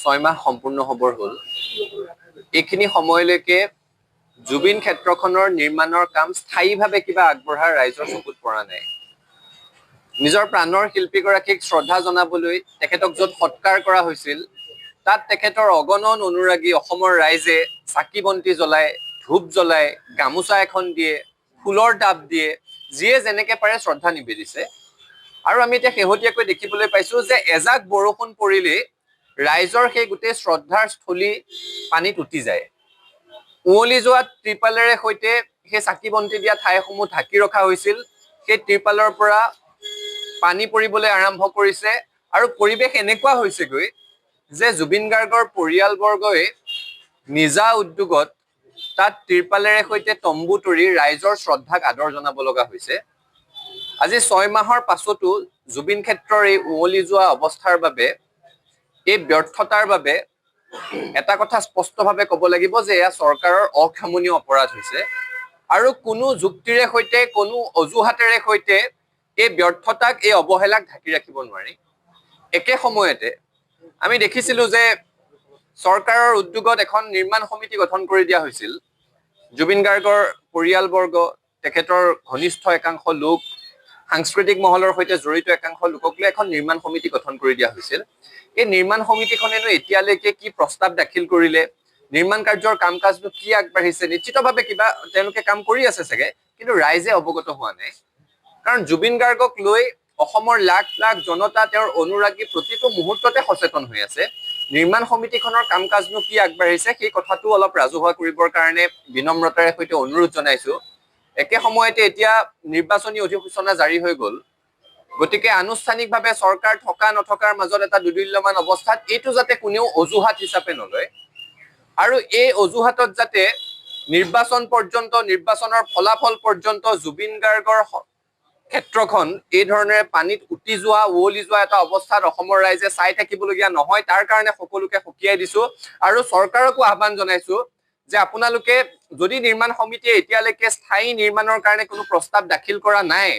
6 মাহ সম্পূৰ্ণ হ'বৰ হ'ল। এইখিনি সময়লৈকে জুবিন ক্ষেত্ৰখনৰ নিৰ্মাণৰ কাম স্থায়ীভাৱে কিবা আগবঢ়াৰ ৰাইজৰ চকুত পৰা নাই। নিজৰ প্ৰাণৰ শিল্পীগৰাকীক শ্ৰদ্ধা জনাবলৈ তেখেতক য'ত সৎকাৰ কৰা হৈছিল, তাত তেখেতৰ অগণন অনুৰাগী অসমৰ ৰাইজে চাকি বন্তি জ্বলায়, ধূপ জ্বলায়, গামোচা এখন দিয়ে, ফুলৰ টাব দিয়ে, যিয়ে যেনেকে পাৰে শ্ৰদ্ধা নিবেদিছে। আৰু আমি এতিয়া শেহতীয়াকৈ দেখিবলৈ পাইছো যে এজাক বৰষুণ পৰিলেই ৰাইজৰ সেই গোটেই শ্ৰদ্ধাৰ স্থলী পানীত উটি যায়। উৱলি যোৱা ত্ৰিপালেৰে সৈতে সেই চাকি বন্তি দিয়া ঠাইসমূহ ঢাকি ৰখা হৈছিল। সেই ত্ৰিপালৰ পৰা পানী পৰিবলৈ আৰম্ভ কৰিছে আৰু পৰিৱেশ এনেকুৱা হৈছেগৈ যে জুবিন গাৰ্গৰ পৰিয়ালবৰ্গই নিজা উদ্যোগত তাত ত্ৰিপালেৰে সৈতে তম্বু তৰি ৰাইজৰ শ্ৰদ্ধাক আদৰ জনাব লগা হৈছে। আজি 6 মাহৰ পাছতো জুবিন ক্ষেত্ৰৰ এই উৱলি যোৱা অৱস্থাৰ বাবে, এই ব্যৰ্থতাৰ বাবে এটা কথা স্পষ্টভাৱে ক'ব লাগিব যে এয়া চৰকাৰৰ অক্ষমনীয় অপৰাধ হৈছে। আৰু কোনো যুক্তিৰে সৈতে, কোনো অজুহাতেৰে সৈতে এই ব্যৰ্থতাক, এই অৱহেলাক ঢাকি ৰাখিব নোৱাৰি। একে সময়তে আমি দেখিছিলো যে চৰকাৰৰ উদ্যোগত এখন নিৰ্মাণ সমিতি গঠন কৰি দিয়া হৈছিল। জুবিন গাৰ্গৰ পৰিয়ালবৰ্গ, তেখেতৰ ঘনিষ্ঠ একাংশ লোক, সাংস্কৃতিক মহলৰ সৈতে জড়িত একাংশ লোকক লৈ এখন নিৰ্মাণ সমিতি গঠন কৰি দিয়া হৈছিল। এই নিৰ্মাণ সমিতিখনেনো এতিয়ালৈকে কি প্ৰস্তাৱ দাখিল কৰিলে, নিৰ্মাণ কাৰ্যৰ কাম কাজনো কি আগবাঢ়িছে, নিশ্চিতভাৱে কিবা তেওঁলোকে কাম কৰি আছে চাগে, কিন্তু ৰাইজে অৱগত হোৱা নাই। কাৰণ জুবিন গাৰ্গক লৈ অসমৰ লাখ লাখ জনতা, তেওঁৰ অনুৰাগী প্ৰতিটো মুহূৰ্ততে সচেতন হৈ আছে। নিৰ্মাণ সমিতিখনৰ কাম কাজনো কি আগবাঢ়িছে সেই কথাটো অলপ ৰাজহুৱা কৰিবৰ কাৰণে বিনম্ৰতাৰে সৈতে অনুৰোধ জনাইছো। একে সময়তে এতিয়া নিৰ্বাচনী অধিসূচনা জাৰি হৈ গ'ল। গতিকে আনুষ্ঠানিকভাৱে চৰকাৰ থকা নথকাৰ মাজত এটা দুদুল্যমান অৱস্থাত এইটো যাতে কোনেও অজুহাত হিচাপে নলয়, আৰু এই অজুহাতত যাতে নিৰ্বাচন পৰ্যন্ত, নিৰ্বাচনৰ ফলাফল পৰ্যন্ত জুবিন গাৰ্গৰ ক্ষেত্ৰখন এই ধৰণেৰে পানীত উটি যোৱা, উৱলি যোৱা এটা অৱস্থাত অসমৰ ৰাইজে চাই থাকিবলগীয়া নহয়, তাৰ কাৰণে সকলোকে সকীয়াই দিছো। আৰু চৰকাৰকো আহ্বান জনাইছো যে আপোনালোকে যদি নিৰ্মাণ সমিতিয়ে এতিয়ালৈকে স্থায়ী নিৰ্মাণৰ কাৰণে কোনো প্ৰস্তাৱ দাখিল কৰা নাই,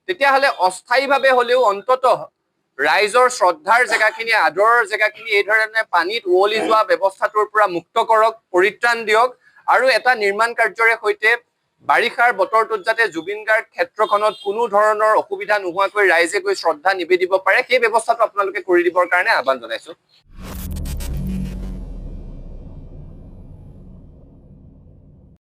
তেতিয়াহ'লে অস্থায়ীভাৱে হ'লেও অন্ততঃ ৰাইজৰ শ্ৰদ্ধাৰ জেগাখিনি, আদৰৰ জেগাখিনি এই ধৰণে পানীত উৱলি যোৱা ব্যৱস্থাটোৰ পৰা মুক্ত কৰক, পৰিত্ৰাণ দিয়ক। আৰু এটা নিৰ্মাণ কাৰ্যৰে সৈতে বাৰিষাৰ বতৰটোত যাতে জুবিন গাৰ্গ ক্ষেত্ৰখনত কোনো ধৰণৰ অসুবিধা নোহোৱাকৈ ৰাইজে গৈ শ্ৰদ্ধা নিবেদিব পাৰে, সেই ব্যৱস্থাটো আপোনালোকে কৰি দিবৰ কাৰণে আহ্বান জনাইছো।